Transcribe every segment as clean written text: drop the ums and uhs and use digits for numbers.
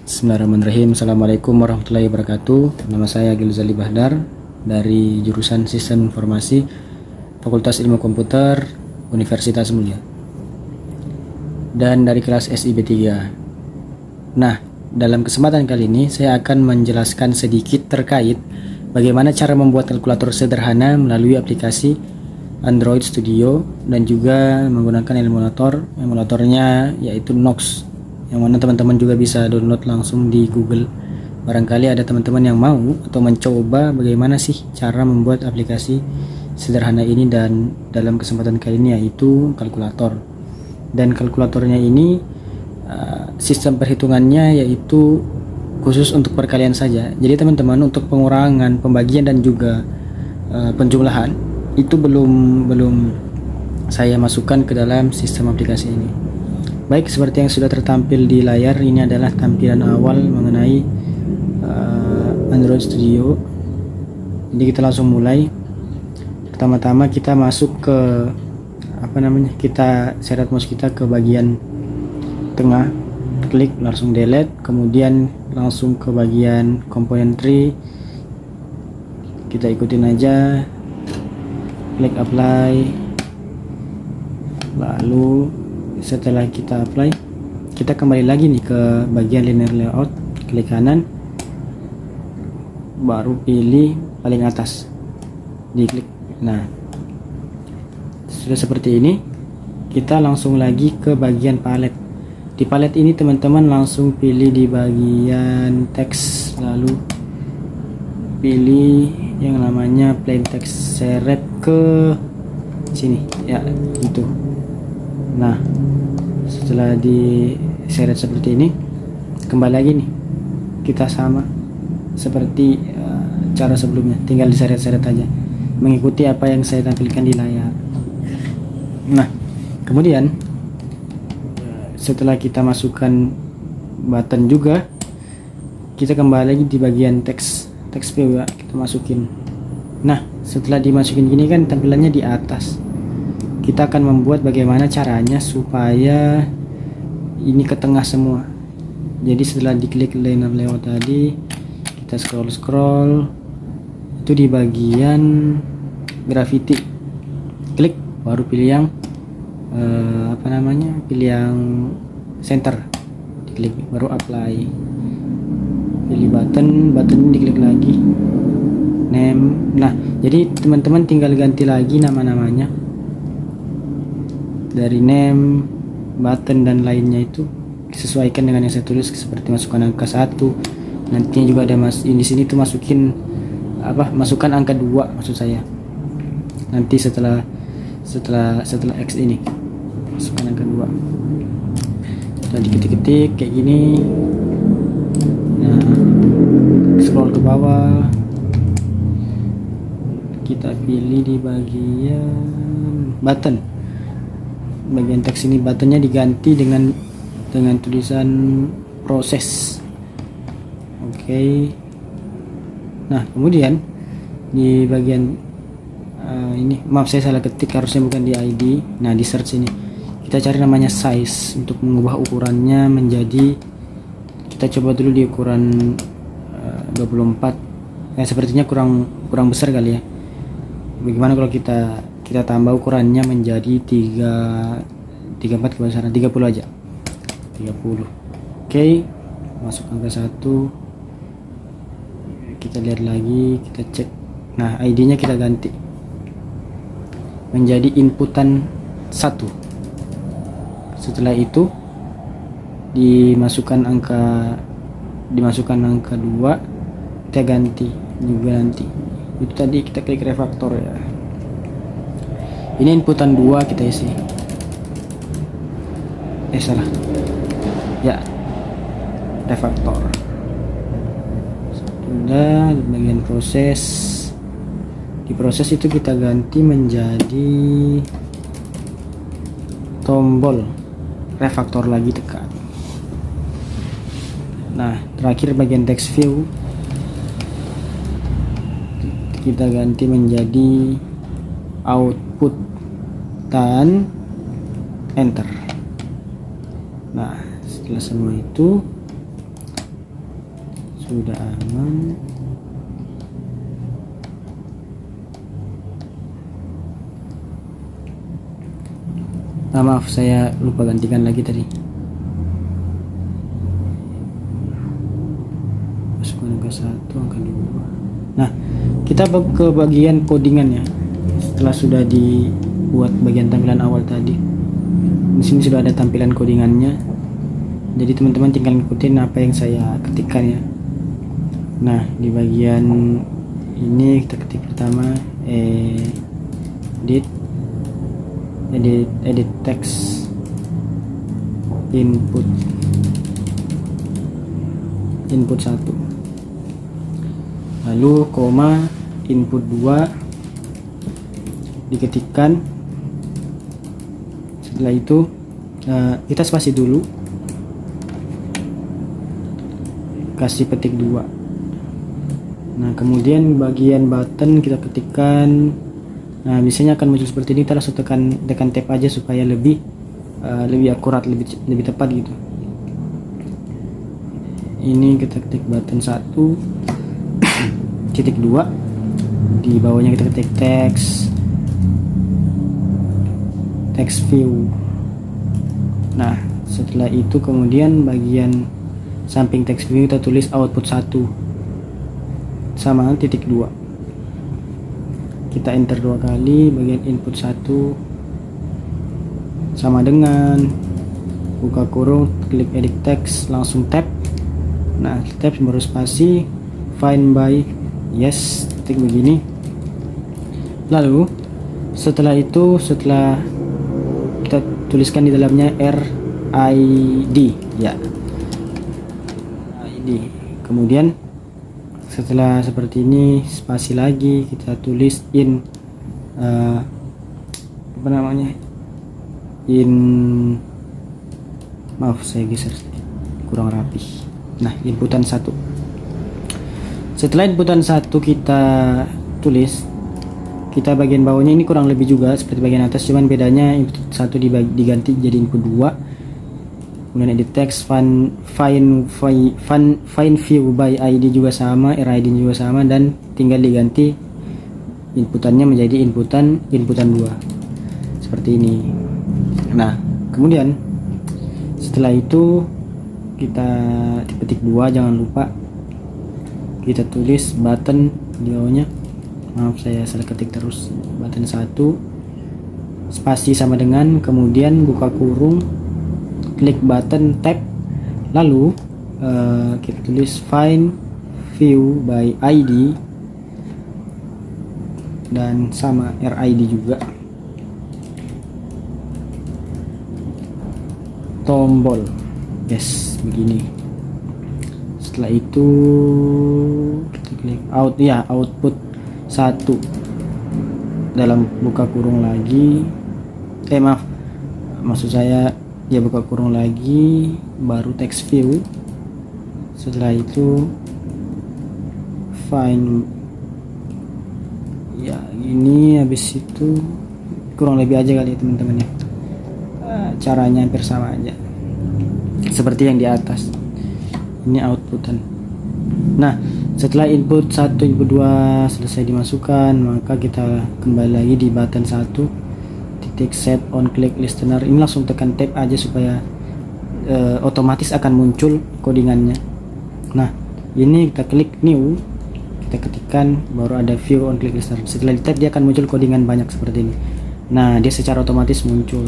Bismillahirrahmanirrahim. Assalamualaikum warahmatullahi wabarakatuh. Nama saya Gilzali Bahdar dari jurusan Sistem Informasi Fakultas Ilmu Komputer Universitas Mulia dan dari kelas SIB 3. Nah, dalam kesempatan kali ini saya akan menjelaskan sedikit terkait bagaimana cara membuat kalkulator sederhana melalui aplikasi Android Studio dan juga menggunakan emulatornya yaitu Knox, yang mana teman-teman juga bisa download langsung di Google. Barangkali ada teman-teman yang mau atau mencoba bagaimana sih cara membuat aplikasi sederhana ini, dan dalam kesempatan kali ini yaitu kalkulator. Dan kalkulatornya ini sistem perhitungannya yaitu khusus untuk perkalian saja. Jadi teman-teman, untuk pengurangan, pembagian dan juga penjumlahan itu belum saya masukkan ke dalam sistem aplikasi ini. Baik, seperti yang sudah tertampil di layar, ini adalah tampilan awal mengenai Android Studio. Jadi kita langsung mulai. Pertama-tama kita masuk ke kita seret mouse kita ke bagian tengah, klik langsung delete, kemudian langsung ke bagian komponen tree, kita ikutin aja, klik apply, lalu setelah kita apply, kita kembali lagi nih ke bagian linear layout, klik kanan, baru pilih paling atas, diklik. Nah, sudah seperti ini. Kita langsung lagi ke bagian palet. Di palet ini teman-teman langsung pilih di bagian teks, lalu pilih yang namanya plain text, seret ke sini ya, gitu. Nah, setelah diseret seperti ini, kembali lagi nih, kita sama seperti cara sebelumnya, tinggal diseret-seret aja mengikuti apa yang saya tampilkan di layar. Nah, kemudian setelah kita masukkan button juga, kita kembali lagi di bagian teks view ya, kita masukin. Nah, setelah dimasukin gini kan tampilannya di atas, kita akan membuat bagaimana caranya supaya ini ke tengah semua. Jadi setelah diklik linear layout tadi, kita scroll itu di bagian graffiti, klik, baru pilih yang pilih yang center, diklik, baru apply, pilih button ini diklik lagi, name. Nah, jadi teman-teman tinggal ganti lagi nama-namanya dari name, button dan lainnya, itu sesuaikan dengan yang saya tulis, seperti masukkan angka 1. Nantinya juga ada di sini tuh masukkan angka 2 maksud saya. Nanti setelah X ini masukkan angka 2. Setelah diketik-ketik kayak gini. Nah, scroll ke bawah, kita pilih di bagian button. Bagian teks ini buttonnya diganti dengan tulisan proses. Oke. Nah, kemudian di bagian ini, maaf saya salah ketik, harusnya bukan di ID. Nah, di search ini kita cari namanya size untuk mengubah ukurannya menjadi, kita coba dulu di ukuran 24. Sepertinya kurang besar kali ya. Bagaimana kalau kita tambah ukurannya menjadi 34 kebesaran 30 aja, 30. Oke, masuk angka 1, kita lihat lagi, kita cek. Nah, ID nya kita ganti menjadi inputan 1. Setelah itu dimasukkan angka 2, kita ganti juga nanti. Itu tadi kita klik refaktor ya. Ini inputan 2 kita isi. Salah. Ya. Refaktor. Sudah, di bagian proses. Di proses itu kita ganti menjadi tombol refaktor lagi, tekan. Nah, terakhir bagian text view kita ganti menjadi output dan enter. Nah, setelah semua itu Sudah aman. Maaf, saya lupa gantikan lagi tadi. Masukkan angka 1, angka 2. Nah, kita ke bagian codingannya. Setelah sudah dibuat bagian tampilan awal tadi, di sini sudah ada tampilan codingannya. Jadi teman-teman tinggal ngikutin apa yang saya ketikkan ya. Nah, di bagian ini kita ketik pertama edit text input 1, lalu koma input 2 diketikkan. Setelah itu kita spasi dulu, kasih petik 2. Nah, kemudian bagian button kita ketikkan. Nah, biasanya akan muncul seperti ini. Kita langsung tekan tab aja supaya lebih akurat, lebih tepat gitu. Ini kita ketik button 1 titik 2, di bawahnya kita ketik text view. Nah, setelah itu kemudian bagian samping text view kita tulis output 1 sama titik 2. Kita enter 2 kali. Bagian input 1 sama dengan buka kurung, klik edit text, langsung tab. Nah, tab baru spasi, find by yes, titik begini. Lalu setelah kita tuliskan di dalamnya RID ya, ID. Kemudian setelah seperti ini spasi lagi, kita tulis maaf saya geser kurang rapi. Nah, inputan 1. Setelah inputan 1 kita tulis, kita bagian bawahnya ini kurang lebih juga seperti bagian atas, cuman bedanya input 1 diganti jadi input 2. Kemudian edit text, find view by ID juga sama, RID juga sama, dan tinggal diganti inputannya menjadi inputan 2 seperti ini. Nah, kemudian setelah itu kita petik 2, jangan lupa kita tulis button di bawahnya. Maaf saya salah ketik terus. Button 1 spasi sama dengan, kemudian buka kurung, klik button tab, lalu kita tulis find view by ID dan sama RID juga, tombol yes begini. Setelah itu kita klik output 1 dalam buka kurung lagi, maksud saya ya buka kurung lagi, baru text view. Setelah itu find ya ini, habis itu kurang lebih aja kali ya teman-teman ya. Caranya hampir sama aja seperti yang di atas. Ini outputan. Nah, setelah input 1 input 2 selesai dimasukkan, maka kita kembali lagi di button 1 set on click listener. Ini langsung tekan tab aja supaya otomatis akan muncul codingannya. Nah, ini kita klik new, kita ketikkan, baru ada view on click listener. Setelah di tab dia akan muncul codingan banyak seperti ini. Nah, dia secara otomatis muncul.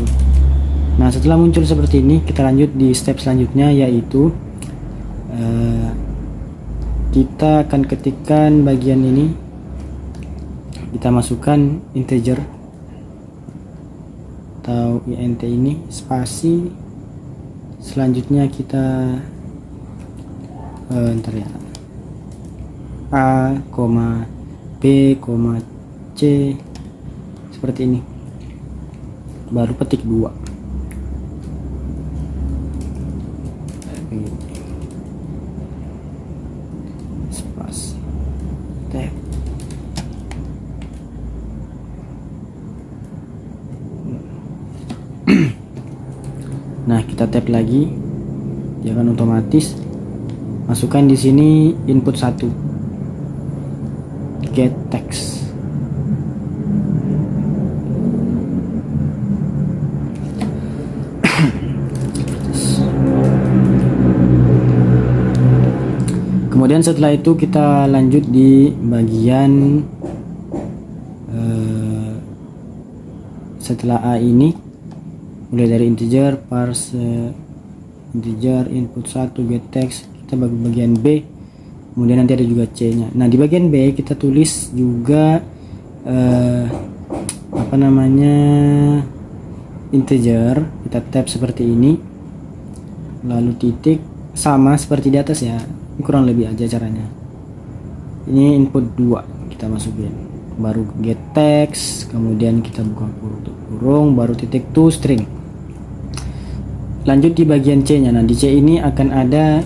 Nah, setelah muncul seperti ini, kita lanjut di step selanjutnya, yaitu kita akan ketikkan bagian ini, kita masukkan integer atau int ini, spasi. Selanjutnya kita A, B, C seperti ini, baru petik 2. Spasi tab. Nah, kita tap lagi, dia akan otomatis Masukkan di sini input 1, get text. Kemudian setelah itu kita lanjut di bagian setelah A ini, mulai dari integer, parse integer, input 1, get text, kita bagi bagian B, kemudian nanti ada juga C nya. Nah, di bagian B kita tulis juga integer, kita tab seperti ini, lalu titik, sama seperti di atas ya, ini kurang lebih aja caranya. Ini input 2 kita masukin, baru get text, kemudian kita buka kurung, baru titik to string. Lanjut di bagian C nya. Nah, di C ini akan ada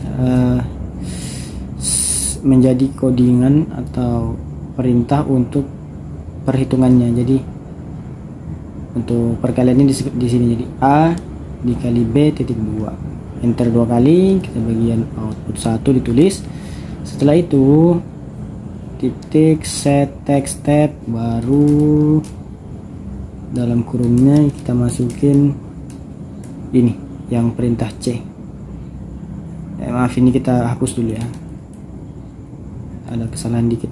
menjadi codingan atau perintah untuk perhitungannya. Jadi untuk perkalian ini di sini, jadi A dikali B titik 2, enter 2 kali, kita bagian output 1 ditulis. Setelah itu titik set text tab, baru dalam kurungnya kita masukin ini yang perintah C. Maaf, ini kita hapus dulu ya, ada kesalahan dikit.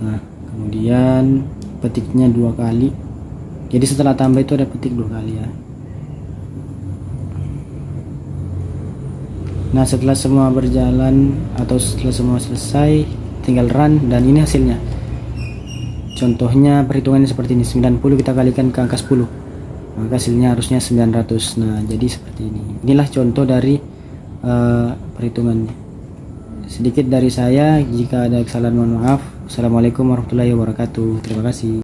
Nah, kemudian petiknya 2 kali, jadi setelah tambah itu ada petik 2 kali ya. Nah, setelah semua berjalan atau setelah semua selesai, tinggal run, dan ini hasilnya. Contohnya perhitungannya seperti ini, 90 kita kalikan ke angka 10, maka hasilnya harusnya 900. Nah, jadi seperti ini. Inilah contoh dari perhitungannya. Sedikit dari saya, jika ada kesalahan mohon maaf. Assalamualaikum warahmatullahi wabarakatuh. Terima kasih.